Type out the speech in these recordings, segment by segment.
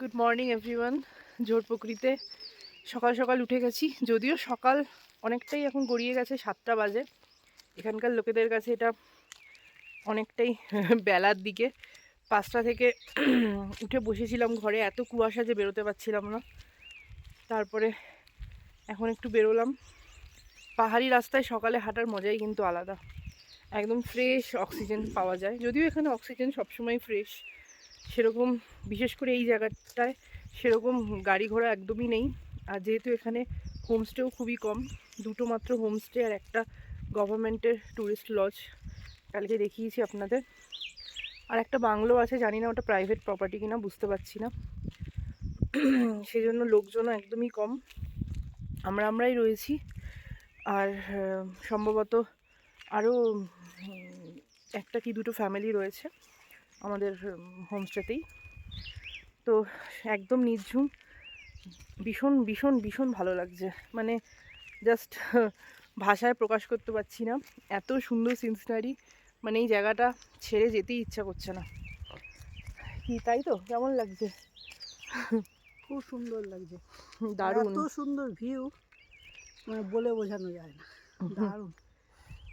Good morning everyone. জোরপুকুরিতে সকাল সকাল উঠে গেছি, যদিও সকাল অনেকটাই এখন গড়িয়ে গেছে, 7টা বাজে। এখানকার লোকেদের কাছে এটা অনেকটাই বেলার দিকে। 5টা থেকে উঠে বসেছিলাম ঘরে, এত কুয়াশা যে বেরোতে পারছিলাম না। তারপরে এখন একটু বেরোলাম। পাহাড়ি রাস্তায় সকালে হাঁটার মজাই কিন্তু আলাদা, একদম ফ্রেশ অক্সিজেন পাওয়া যায়। যদিও এখানে অক্সিজেন সবসময় ফ্রেশ, সেরকম বিশেষ করে এই জায়গাটায় সেরকম গাড়ি ঘোড়া একদমই নেই। আর যেহেতু এখানে হোমস্টেও খুবই কম, 2টো মাত্র হোমস্টে আর একটা গভর্নমেন্টের ট্যুরিস্ট লজ কালকে দেখিয়েছি আপনাদের। আর একটা বাংলো আছে, জানি না ওটা প্রাইভেট প্রপার্টি কিনা, বুঝতে পারছি না। সেই জন্য লোকজনও একদমই কম, আমরাই রয়েছি। আর সম্ভবত আরও একটা কি 2টো ফ্যামিলি রয়েছে আমাদের হোমস্টেতেই। তো একদম নির্ঝুম, ভীষণ ভীষণ ভীষণ ভালো লাগছে। মানে জাস্ট ভাষায় প্রকাশ করতে পারছি না, এত সুন্দর সিনসিনারি। মানে এই জায়গাটা ছেড়ে যেতেই ইচ্ছা করছে না। কি তাই তো? কেমন লাগছে? খুব সুন্দর লাগছে, দারুণ, এত সুন্দর ভিউ, মানে বলে বোঝানো যায় না। দারুণ,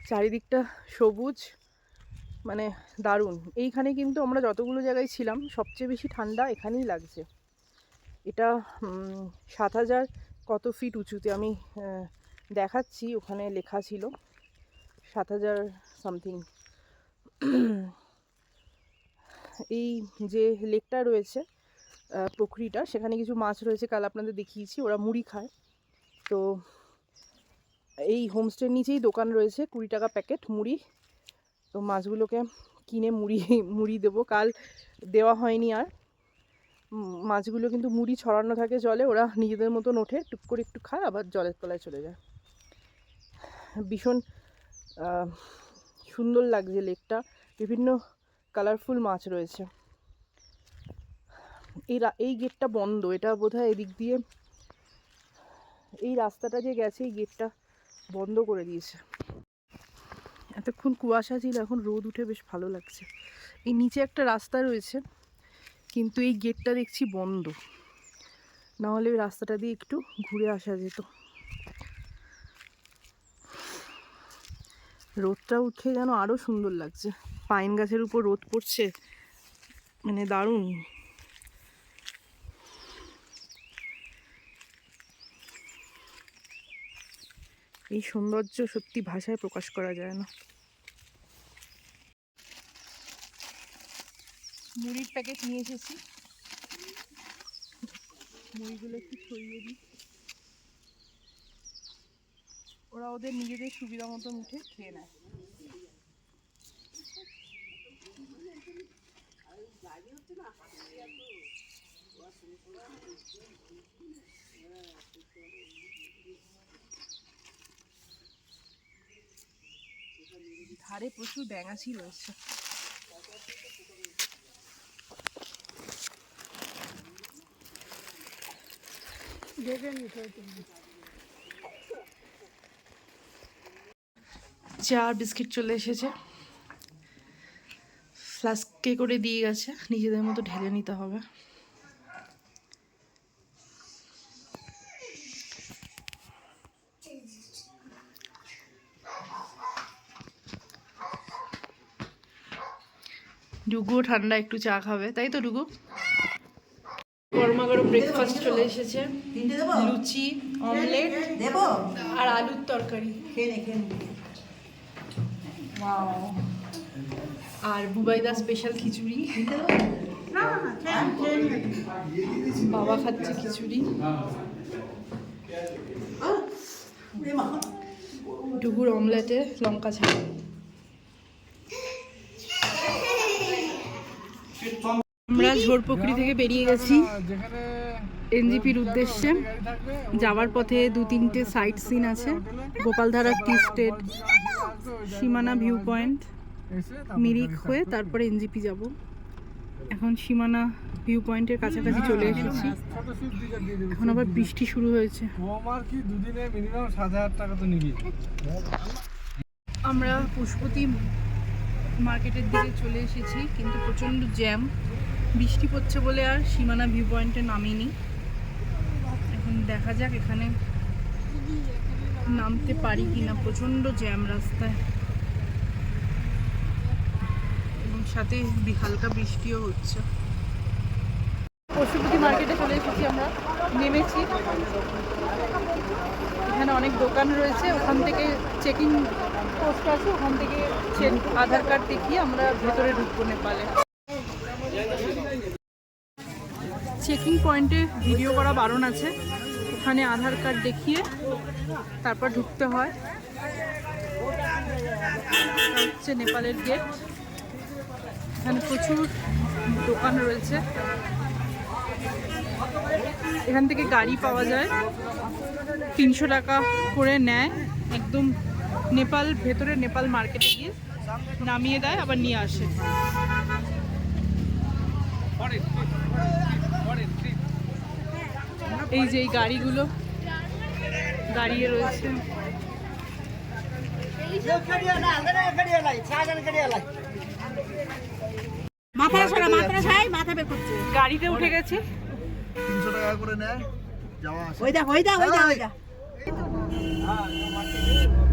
চারিদিকটা সবুজ, মানে দারুণ। এইখানে কিন্তু আমরা যতগুলো জায়গায় ছিলাম সবচেয়ে বেশি ঠান্ডা এখানেই লাগছে। এটা 7,000 কত ফিট উঁচুতে, আমি দেখাচ্ছি, ওখানে লেখা ছিল 7,000 সামথিং। এই যে লেকটা রয়েছে, পুকুরিটা, সেখানে কিছু মাছ রয়েছে, কাল আপনাদের দেখিয়েছি, ওরা মুড়ি খায়। তো এই হোমস্টের নিচেই দোকান রয়েছে, 20 টাকা প্যাকেট মুড়ি। তো মাছগুলোকে কিনে মুড়ি দেবো, কাল দেওয়া হয়নি। আর মাছগুলো কিন্তু মুড়ি ছড়ানো থাকে জলে, ওরা নিজেদের মতন ওঠে, টুক করে একটু খায়, আবার জলের তলায় চলে যায়। ভীষণ সুন্দর লাগছে লেকটা, বিভিন্ন কালারফুল মাছ রয়েছে। এই গেটটা বন্ধ, এটা বোধহয় এদিক দিয়ে এই রাস্তাটা যে গেছে, এই গেটটা বন্ধ করে দিয়েছে। এতক্ষণ কুয়াশা ছিল, এখন রোদ উঠে বেশ ভালো লাগছে। এই নিচে একটা রাস্তা রয়েছে, কিন্তু এই গেটটা দেখছি বন্ধ, নাহলে ওই রাস্তাটা দিয়ে একটু ঘুরে আসা যেত। রোদটা উঠে যেন আরও সুন্দর লাগছে, পাইন গাছের উপর রোদ পড়ছে, মানে দারুণ। এই সৌন্দর্য সত্যি ভাষায় প্রকাশ করা যায় না। মুড়ির প্যাকেট নিয়ে এসেছি, মুড়িগুলো একটু ছড়িয়ে দিই, ওরা ওদের নিজেদের সুবিধা মতন উঠে খেয়ে নেয়। ধারে প্রচুর ব্যাঙাচি রয়েছে। চা আর বিস্কিট চলে এসেছে, ফ্লাস্কে করে দিয়ে গেছে, নিজেদের মতো ঢেলে নিতে হবে। ডুগুও ঠান্ডা একটু চা খাবে, তাই তো ডুগু? গরমা গরম ব্রেকফাস্ট চলে এসেছে, লুচি, অমলেট আর আলুর তরকারি, আর বুবাইদা স্পেশাল খিচুড়ি। বাবা খাচ্ছে খিচুড়ি, ডুগুর অমলেটে লঙ্কা ছাড়া। আমরা ঝোরপুকুরি থেকে বেরিয়ে গেছি এনজিপির উদ্দেশ্যে। যাওয়ার পথে 2-3টে সাইট সিন আছে, গোপালধারা টি স্টেট, সীমানা ভিউ পয়েন্ট, মিরিক হয়ে তারপরে এনজিপি যাব। এখন সীমানা ভিউ পয়েন্টের কাছাকাছি চলে এসেছি, এখন আবার বৃষ্টি শুরু হয়েছে। আমরা পুষ্পতি মার্কেটের দিকে চলে এসেছি, কিন্তু প্রচণ্ড জ্যাম, বৃষ্টি পড়ছে বলে আর সীমানা ভিউ পয়েন্টে নামিনি। এখন দেখা যাক এখানে নামতে পারি কিনা। প্রচণ্ড জ্যাম রাস্তায় এবং সাথে হালকা বৃষ্টিও হচ্ছে। পশুপতি মার্কেটে চলে এসেছি আমরা, নেমেছি। এখানে অনেক দোকান রয়েছে, ওখান থেকে চেকিং পোস্ট আছে, ওখান থেকে আধার কার্ড দেখিয়ে আমরা ভেতরে ঢুকবো নেপালে। চেকিং পয়েন্টে ভিডিও করা বারণ আছে, ওখানে আধার কার্ড দেখিয়ে তারপর ঢুকতে হয়। হচ্ছে নেপালের গেট। এখানে প্রচুর দোকান রয়েছে, এখান থেকে গাড়ি পাওয়া যায়, 300 টাকা করে নেয়। একদম নেপাল ভেতরে নেপাল মার্কেটে গিয়ে নামিয়ে দেয়, আবার নিয়ে আসে। এই যে এই গাড়িগুলো দাঁড়িয়ে রয়েছে। গাড়িতে উঠে গেছি। 300 টাকা করে নেয় যাওয়া আসা।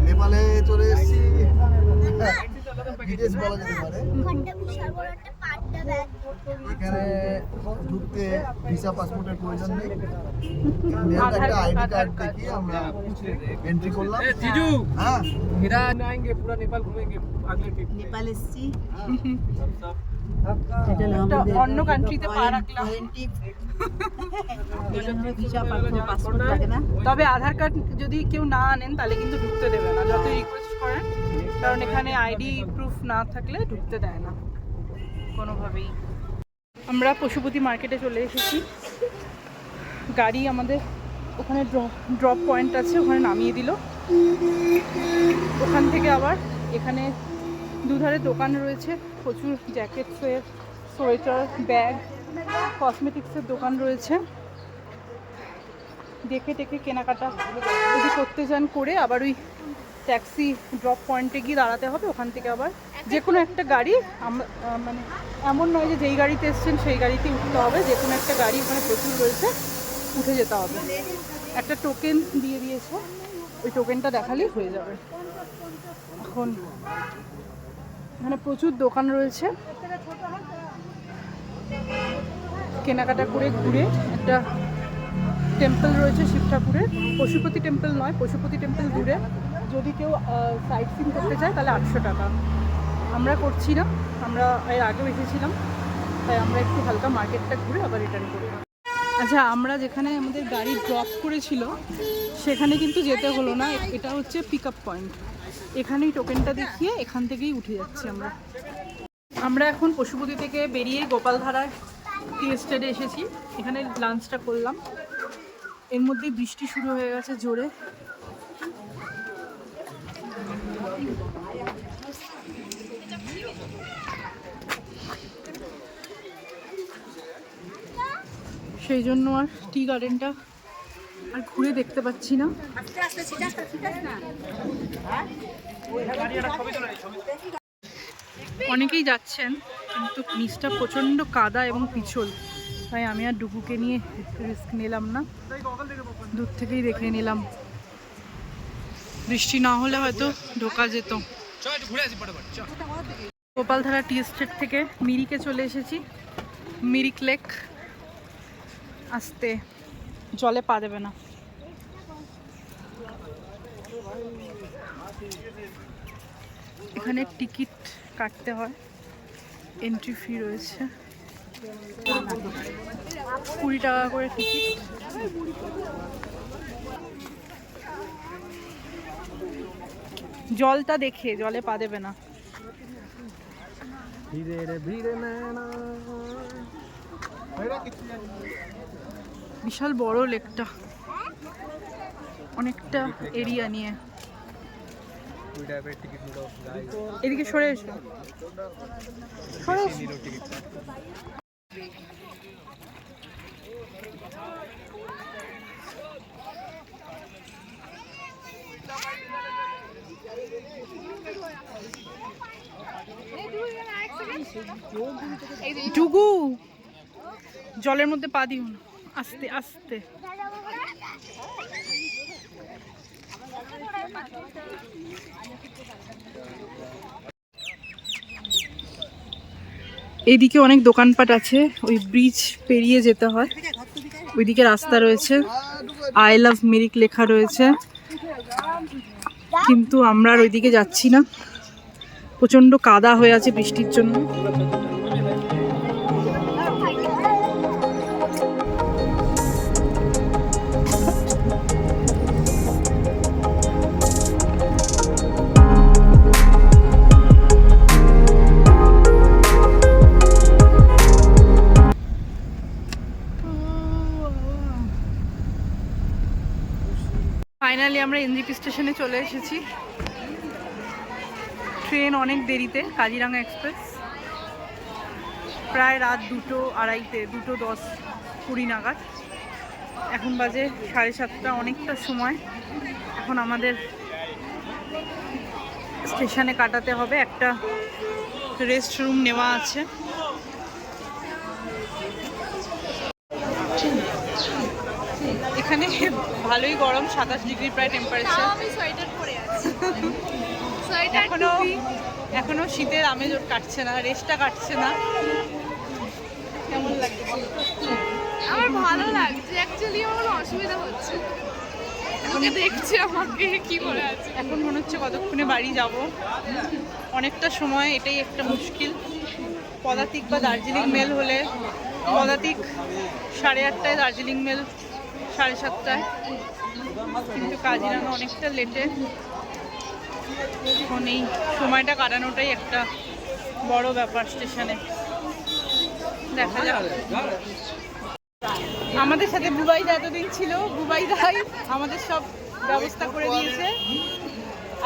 নেপালে চলে এসেছি, বিদেশ বলা যেতে পারে। এখানে ঢুকতে ভিসা পাসপোর্টের প্রয়োজন নেই, একটা আইডি কার্ড দেখিয়ে আমরা এন্ট্রি করলাম। হ্যাঁ, पूरा नेपाल घूमेंगे अगले ट्रिप। নেপাল এসছি, অন্য কান্ট্রিতে পা রাখলাম। পাসপোর্ট লাগে না। তবে আধার কার্ড যদি কেউ না আনেন তাহলে কিন্তু ঢুকতে দেবে না, যতই রিকোয়েস্ট করেন, কারণ এখানে আইডি প্রুফ না থাকলে ঢুকতে দেয় না কোনোভাবেই। আমরা পশুপতি মার্কেটে চলে এসেছি। গাড়ি আমাদের ওখানে ড্রপ পয়েন্ট আছে, ওখানে নামিয়ে দিল। ওখান থেকে আবার এখানে দুধারে দোকান রয়েছে, প্রচুর জ্যাকেটসের, সোয়েটার, ব্যাগ, কসমেটিক্সের দোকান রয়েছে। দেখে টেকে কেনাকাটা যদি করতে চান করে আবার ওই ট্যাক্সি ড্রপ পয়েন্টে গিয়ে দাঁড়াতে হবে। ওখান থেকে আবার যে কোনো একটা গাড়ি, মানে এমন নয় যে যেই গাড়িতে এসছেন সেই গাড়িতেই উঠতে হবে, যে কোনো একটা গাড়ি ওখানে প্রচুর রয়েছে, উঠে যেতে হবে। একটা টোকেন দিয়ে দিয়েছে, ওই টোকেনটা দেখালেই হয়ে যাবে। এখন এখানে প্রচুর দোকান রয়েছে, কেনাকাটা করে ঘুরে একটা টেম্পল রয়েছে শিব ঠাকুরের, পশুপতি টেম্পল নয়, পশুপতি টেম্পল দূরে। যদি কেউ সাইট সিন করতে চায় তাহলে 800 টাকা। আমরা করছি না, আমরা এর আগেও এসেছিলাম, তাই আমরা একটু হালকা মার্কেটটা ঘুরে আবার রিটার্ন করি। আচ্ছা, আমরা যেখানে আমাদের গাড়ি ড্রপ করেছিল সেখানে কিন্তু যেতে হলো না, এটা হচ্ছে পিক আপ পয়েন্ট। এখানেই টোকেনটা দেখিয়ে এখান থেকেই উঠে যাচ্ছি আমরা। আমরা এখন পশুপতি থেকে বেরিয়ে গোপালধারায় টি এস্টেটে এসেছি, এখানে লাঞ্চটা করলাম। এর মধ্যে বৃষ্টি শুরু হয়ে গেছে জোরে। সেই জন্য আর টি গার্ডেনটা আর ঘুরে দেখতে পাচ্ছি না। অনেকেই যাচ্ছেন কিন্তু নিচটা প্রচণ্ড কাদা এবং পিছল, তাই আমি আর ডুগুকে নিয়ে রিস্ক নিলাম না, দূর থেকেই দেখে নিলাম। বৃষ্টি না হলে হয়তো ঢোকা যেত। গোপালধারা টি এস্টেট থেকে মিরিকে চলে এসেছি, মিরিক লেক। আসতে জলে পা দেবে না। এখানে টিকিট কাটতে হয়, এন্ট্রি ফি রয়েছে 20 টাকা করে টিকিট। জলটা দেখে জলে পা দেবে না। বিশাল বড় লেকটা, অনেকটা এরিয়া নিয়ে। এদিকে সরে এসো, সরে এসো। ডুগু জলের মধ্যে পা দিও না, আস্তে আস্তে। এইদিকে অনেক দোকানপাট আছে, ওই ব্রিজ পেরিয়ে যেতে হয়, ওইদিকে রাস্তা রয়েছে, আই লাভ মিরিক লেখা রয়েছে, কিন্তু আমরা আর ওইদিকে যাচ্ছি না, প্রচন্ড কাদা হয়ে আছে বৃষ্টির জন্য। ফাইনালি আমরা এনজিপি স্টেশনে চলে এসেছি। ট্রেন অনেক দেরিতে, কাজিরাঙা এক্সপ্রেস, প্রায় রাত 2:30, 2:10 নাগাদ। এখন বাজে 7:30, অনেকটা সময় এখন আমাদের স্টেশনে কাটাতে হবে। একটা রেস্ট রুম নেওয়া আছে। এখানে ভালোই গরম, 27 ডিগ্রি প্রায় টেম্পারেচার। আমি সোয়েটার পরে আছি। এখনো শীতের আমেজ ওর কাটছে না, রেস্টটা কাটছে না। কেমন লাগছে? আমার ভালো লাগছে, অ্যাকচুয়ালি আমার অসুবিধা হচ্ছে। ওকে দেখছে আমাকে কি করে আছে। এখন মনে হচ্ছে কতক্ষণে বাড়ি যাব, অনেকটা সময়, এটাই একটা মুশকিল। পদাতিক বা দার্জিলিং মেল হলে, পদাতিক 8:30টায়, দার্জিলিং মেল 7:30টায়, কিন্তু কাজিরাঙা অনেকটা লেটে। এখন এই সময়টা কাটানোটাই একটা বড় ব্যাপার স্টেশনে। দেখা যাক। আমাদের সাথে বুবাইদা এতদিন ছিল, বুবাইদাই আমাদের সব ব্যবস্থা করে দিয়েছে।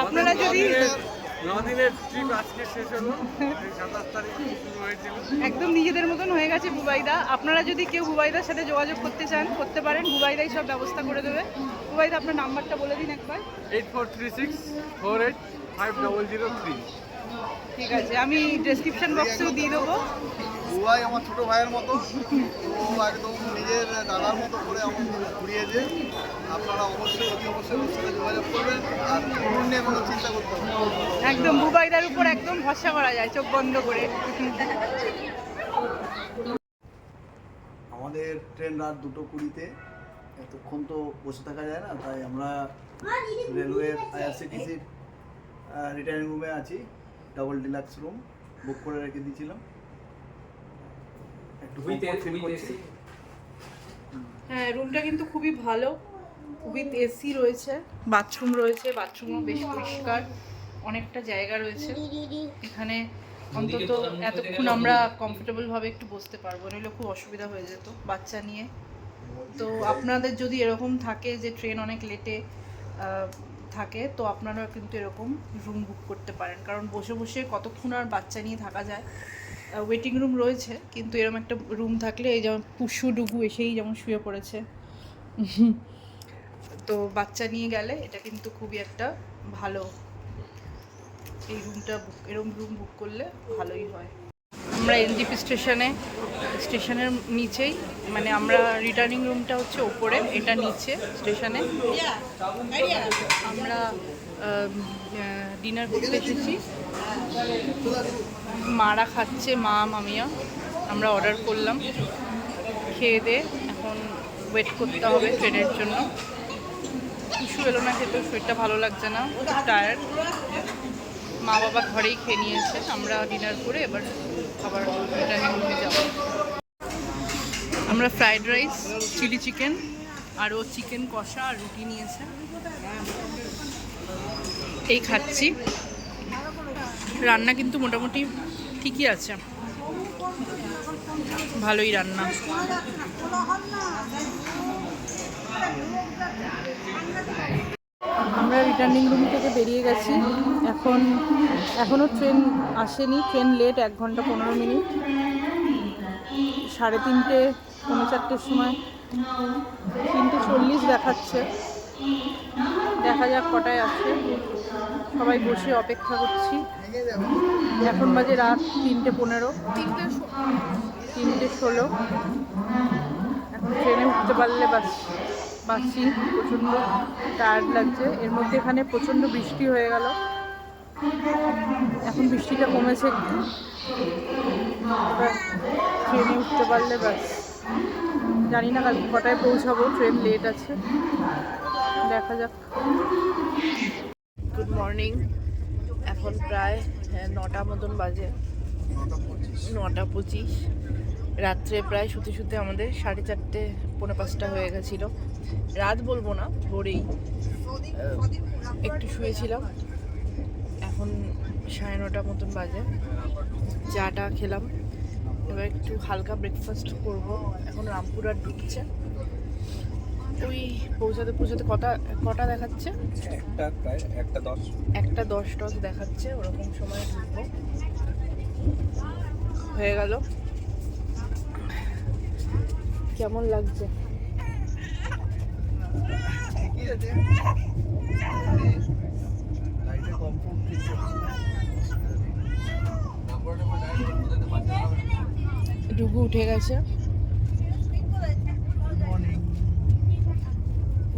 আপনারা যদি 9 দিনের ট্রিপ আজকে শেষ হলো, 27 তারিখ শুরু হয়েছিল। একদম নিজেদের মতন হয়ে গেছে বুবাইদা। আপনারা যদি কেউ বুবাইদার সাথে যোগাযোগ করতে চান, করতে পারেন, বুবাইদাই সব ব্যবস্থা করে দেবে। বুবাইদা, আপনার নাম্বারটা বলে দিন একবার। 8436485003। ঠিক আছে, আমি ডেসক্রিপশন বক্সেও দিয়ে দেবো। বুবাই আমার ছোট ভাইয়ের মতো, ও একদম নিজের দাদার মতো করে আমাকে ঘুরিয়েছে। আপনারা অবশ্যই ওর সাথে যোগাযোগ করবেন, আর ট্যুর নিয়ে কোনো চিন্তা করতে হবে না। একদম বুবাইদার উপর একদম ভরসা করা যায় চোখ বন্ধ করে। আমাদের ট্রেন রাত 2:20-তে, এতক্ষণ তো বসে থাকা যায় না, তাই আমরা রেলওয়ের আইআরসিটিসির রিটার্নিং রুমে আছি। ডাবল ডিলাক্স রুম বুক করে রেখে দিয়েছিলাম, একটু comfort feel করছি। হ্যাঁ, রুমটা কিন্তু খুবই ভালো, উইথ এসি রয়েছে, বাথরুম রয়েছে, বাথরুমও বেশ পরিষ্কার, অনেকটা জায়গা রয়েছে এখানে। অন্তত এতক্ষণ আমরা কমফোর্টেবল ভাবে একটু বসতে পারবো, নইলে খুব অসুবিধা হয়ে যেত বাচ্চা নিয়ে। তো আপনাদের যদি এরকম থাকে যে ট্রেন অনেক লেটে থাকে, তো আপনারা কিন্তু এরকম রুম বুক করতে পারেন, কারণ বসে বসে কতক্ষণ আর বাচ্চা নিয়ে থাকা যায়। ওয়েটিং রুম রয়েছে, কিন্তু এরকম একটা রুম থাকলে, এই যেমন পুষু ডুগু এসেই যেমন শুয়ে পড়েছে, তো বাচ্চা নিয়ে গেলে এটা কিন্তু খুবই একটা ভালো, এই রুমটা এরকম রুম বুক করলে ভালোই হয়। আমরা এনজিপি স্টেশনের নিচেই, মানে আমরা রিটার্নিং রুমটা হচ্ছে ওপরে, এটা নিচে স্টেশনে। আমরা ডিনার করতে এসেছি, মারা খাচ্ছে, মা মামিয়া, আমরা অর্ডার করলাম, খেয়ে দিয়ে এখন ওয়েট করতে হবে ট্রেনের জন্য। খুশু এলো না, খেতে শরীরটা ভালো লাগছে না, টায়ার্ড। মা বাবা ঘরেই খেয়ে নিয়েছে, আমরা ডিনার করে এবার আবার রিটার্নিং রুমে যাব। আমরা ফ্রাইড রাইস, চিলি চিকেন, আরও চিকেন কষা আর রুটি নিয়েছে, এই খাচ্ছি। রান্না কিন্তু মোটামুটি ঠিকই আছে, ভালোই রান্না। আমরা রিটার্নিং রুম থেকে বেরিয়ে গেছি, এখনও ট্রেন আসেনি, ট্রেন লেট 1 ঘন্টা 15 মিনিট। 3:30, 4:45 সময়, 3:40 দেখাচ্ছে, দেখা যাক কটায় আসে। সবাই বসে অপেক্ষা করছি। এখন বাজে রাত 3:15। 3:16। এখন ট্রেনে উঠতে পারলে বাসি। প্রচণ্ড টায়ার্ড লাগছে। এর মধ্যে এখানে প্রচণ্ড বৃষ্টি হয়ে গেল, এখন বৃষ্টিটা কমেছে একটু। এবার ট্রেনে উঠতে পারলে বাস। জানি না কাল কটায় পৌঁছাবো, ট্রেন লেট আছে, দেখা যাক। Good morning. এখন প্রায় 9টা মতন বাজে, 9:25। রাত্রে প্রায় শুতে শুতে আমাদের 4:30 পৌনে 5টা হয়ে গেছিলো। রাত বলবো না, ভোরেই একটু শুয়েছিলাম। এখন 9:30 মতন বাজে। চাটা খেলাম, এবার একটু হালকা ব্রেকফাস্ট করব। এখন রামপুরহাট ঢুকছে। ওই পৌঁছাতে কটা দেখাচ্ছে? প্রায় 1:10। 1:10 দেখাচ্ছে, ওরকম সময় ঢুকবো। হয়ে গেল। কেমন লাগছে? ঠিকই আছে, লাইটে কমফোর্ট ঠিক আছে। ডুগু উঠে গেছে,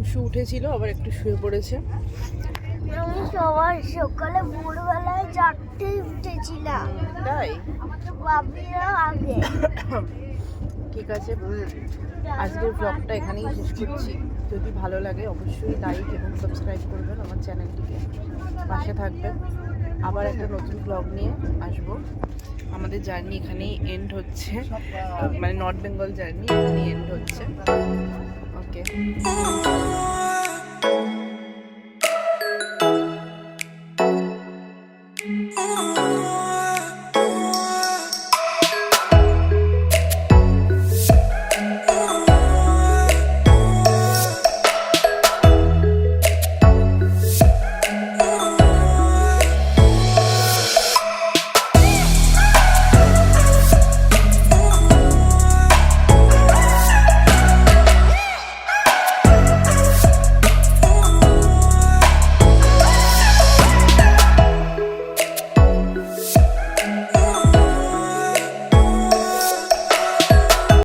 উষু উঠেছিল, আবার একটু শুয়ে পড়েছে। আমি সকালে ভোরবেলায় 4টেয় উঠেছিলাম, তাই আমাকে বাবিরা আগে। ঠিক আছে, আজকের ব্লগটা এখানেই শেষ করছি। যদি ভালো লাগে অবশ্যই লাইক এবং সাবস্ক্রাইব করবেন আমার চ্যানেলটিকে, পাশে থাকবেন। আবার একটা নতুন ব্লগ নিয়ে আসবো। আমাদের জার্নি এখানেই এন্ড হচ্ছে, মানে নর্থ বেঙ্গল জার্নি এখানেই এন্ড হচ্ছে। ওকে।